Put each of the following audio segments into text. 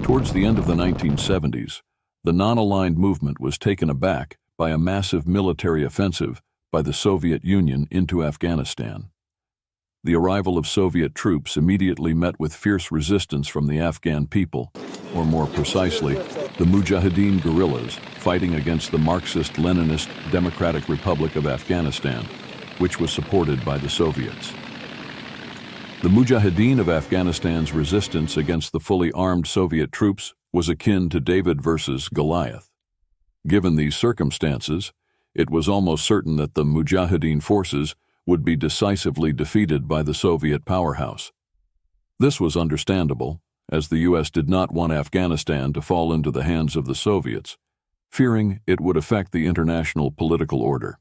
Towards the end of the 1970s, the non-aligned movement was taken aback by a massive military offensive by the Soviet Union into Afghanistan. The arrival of Soviet troops immediately met with fierce resistance from the Afghan people, or more precisely, the Mujahideen guerrillas fighting against the Marxist-Leninist Democratic Republic of Afghanistan, which was supported by the Soviets. The Mujahideen of Afghanistan's resistance against the fully armed Soviet troops was akin to David versus Goliath. Given these circumstances, it was almost certain that the Mujahideen forces would be decisively defeated by the Soviet powerhouse. This was understandable, as the U.S. did not want Afghanistan to fall into the hands of the Soviets, fearing it would affect the international political order.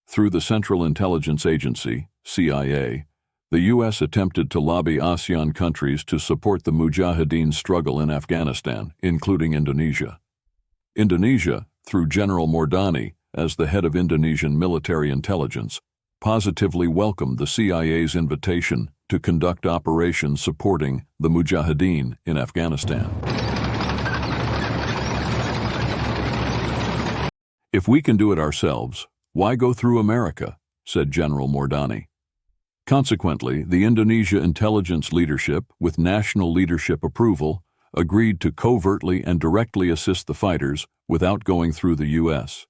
Through the Central Intelligence Agency, CIA, the U.S. attempted to lobby ASEAN countries to support the Mujahideen struggle in Afghanistan, including Indonesia. Indonesia, through General Mordani as the head of Indonesian military intelligence, positively welcomed the CIA's invitation to conduct operations supporting the Mujahideen in Afghanistan. "If we can do it ourselves, why go through America?" said General Mordani. Consequently, the Indonesia intelligence leadership, with national leadership approval, agreed to covertly and directly assist the fighters without going through the U.S.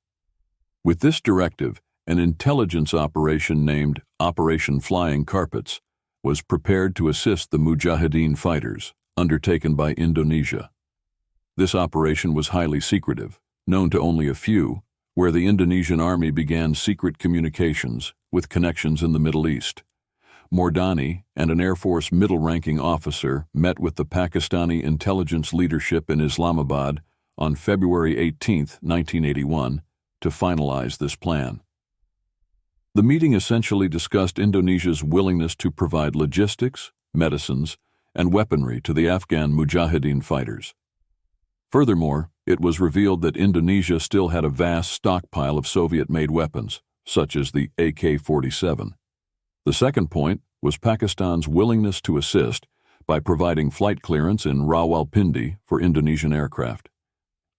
With this directive, an intelligence operation named Operation Flying Carpets was prepared to assist the Mujahideen fighters, undertaken by Indonesia. This operation was highly secretive, known to only a few, where the Indonesian Army began secret communications with connections in the Middle East. Mordani and an Air Force middle-ranking officer met with the Pakistani intelligence leadership in Islamabad on February 18, 1981, to finalize this plan. The meeting essentially discussed Indonesia's willingness to provide logistics, medicines, and weaponry to the Afghan Mujahideen fighters. Furthermore, it was revealed that Indonesia still had a vast stockpile of Soviet-made weapons, such as the AK-47. The second point was Pakistan's willingness to assist by providing flight clearance in Rawalpindi for Indonesian aircraft.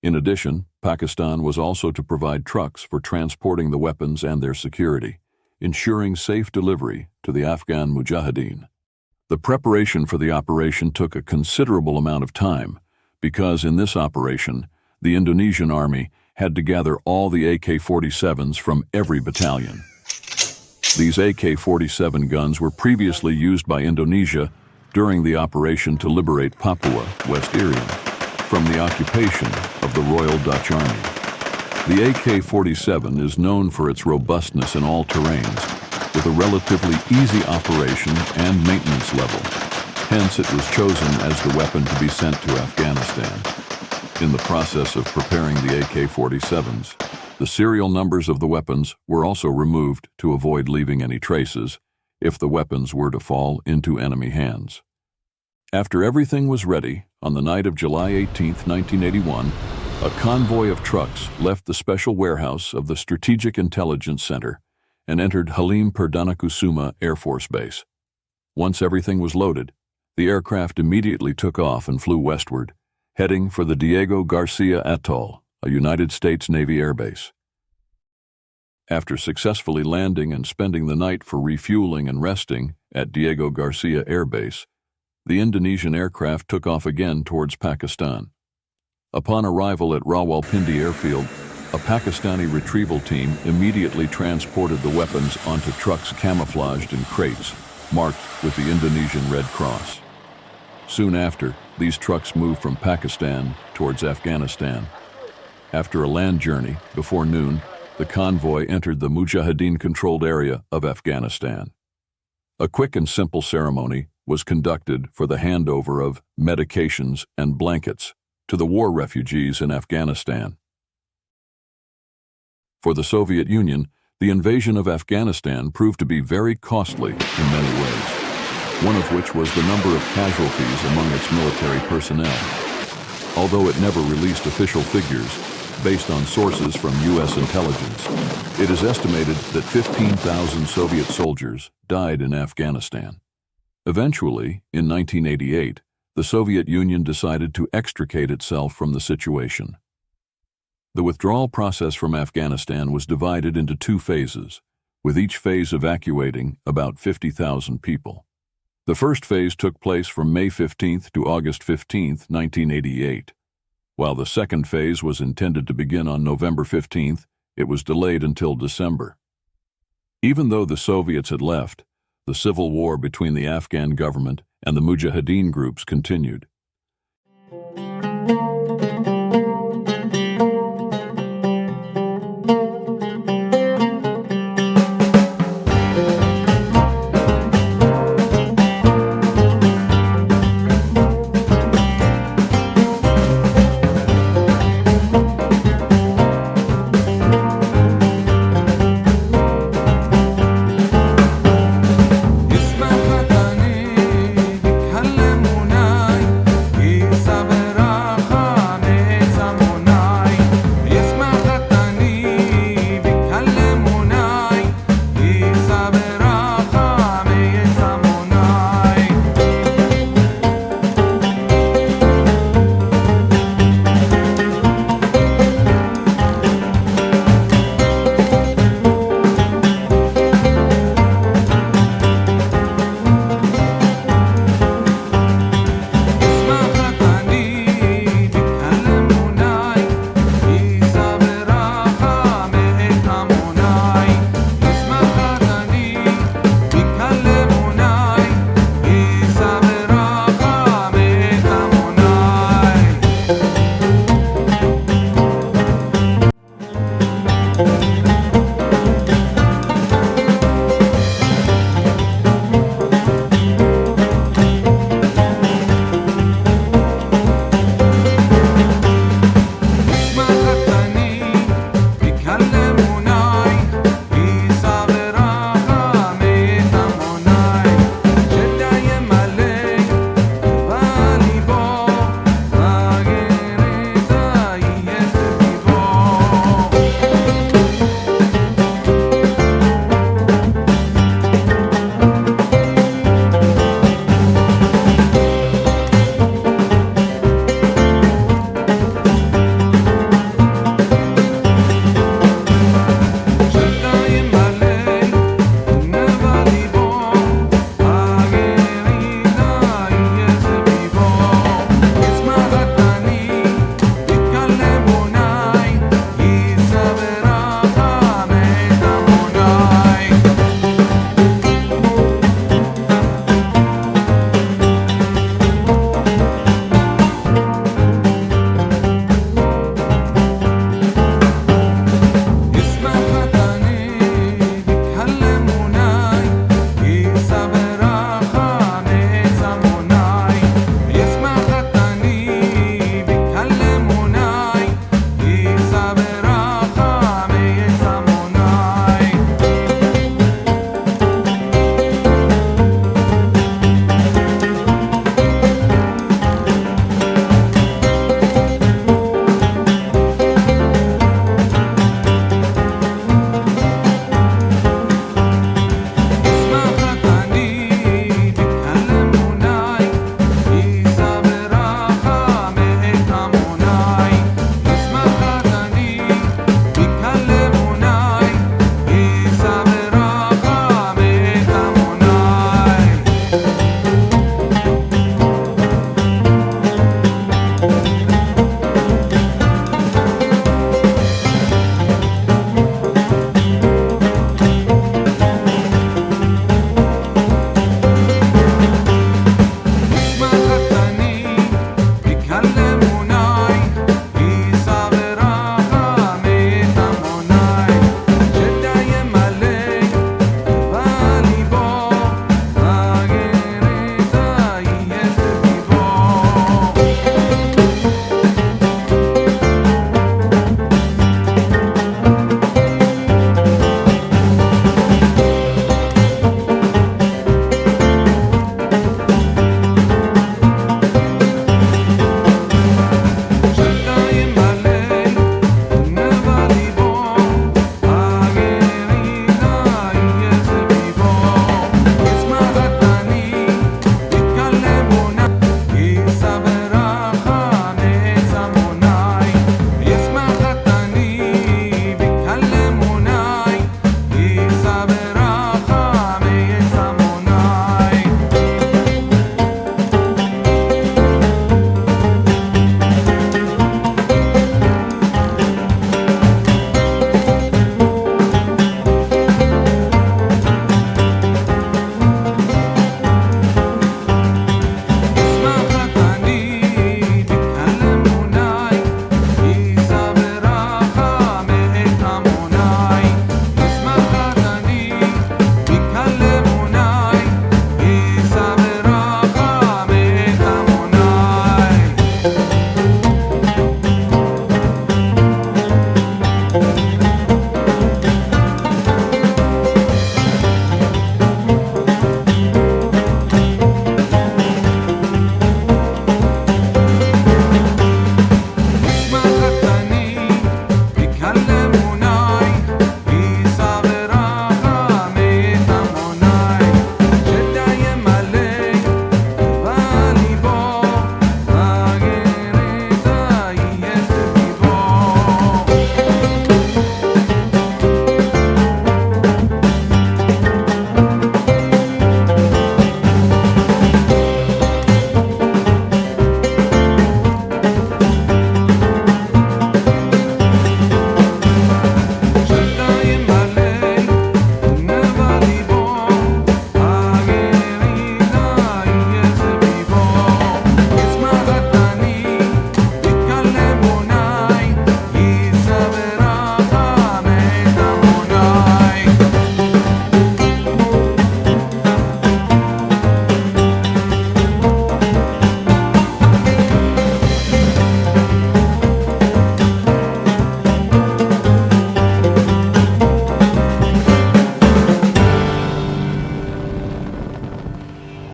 In addition, Pakistan was also to provide trucks for transporting the weapons and their security, ensuring safe delivery to the Afghan Mujahideen. The preparation for the operation took a considerable amount of time because in this operation, the Indonesian Army had to gather all the AK-47s from every battalion. These AK-47 guns were previously used by Indonesia during the operation to liberate Papua, West Irian, from the occupation of the Royal Dutch Army. The AK-47 is known for its robustness in all terrains, with a relatively easy operation and maintenance level. Hence, it was chosen as the weapon to be sent to Afghanistan. In the process of preparing the AK-47s, the serial numbers of the weapons were also removed to avoid leaving any traces if the weapons were to fall into enemy hands. After everything was ready, on the night of July 18, 1981, a convoy of trucks left the special warehouse of the Strategic Intelligence Center and entered Halim Perdanakusuma Air Force Base. Once everything was loaded, the aircraft immediately took off and flew westward, heading for the Diego Garcia Atoll, a United States Navy airbase. After successfully landing and spending the night for refueling and resting at Diego Garcia Air Base, the Indonesian aircraft took off again towards Pakistan. Upon arrival at Rawalpindi Airfield, a Pakistani retrieval team immediately transported the weapons onto trucks camouflaged in crates, marked with the Indonesian Red Cross. Soon after, these trucks moved from Pakistan towards Afghanistan. After a land journey, before noon, the convoy entered the Mujahideen-controlled area of Afghanistan. A quick and simple ceremony was conducted for the handover of medications and blankets to the war refugees in Afghanistan. For the Soviet Union, the invasion of Afghanistan proved to be very costly in many ways, one of which was the number of casualties among its military personnel. Although it never released official figures, based on sources from U.S. intelligence, it is estimated that 15,000 Soviet soldiers died in Afghanistan. Eventually, in 1988, the Soviet Union decided to extricate itself from the situation. The withdrawal process from Afghanistan was divided into two phases, with each phase evacuating about 50,000 people. The first phase took place from May 15 to August 15, 1988. While the second phase was intended to begin on November 15, it was delayed until December. Even though the Soviets had left, the civil war between the Afghan government and the Mujahideen groups continued.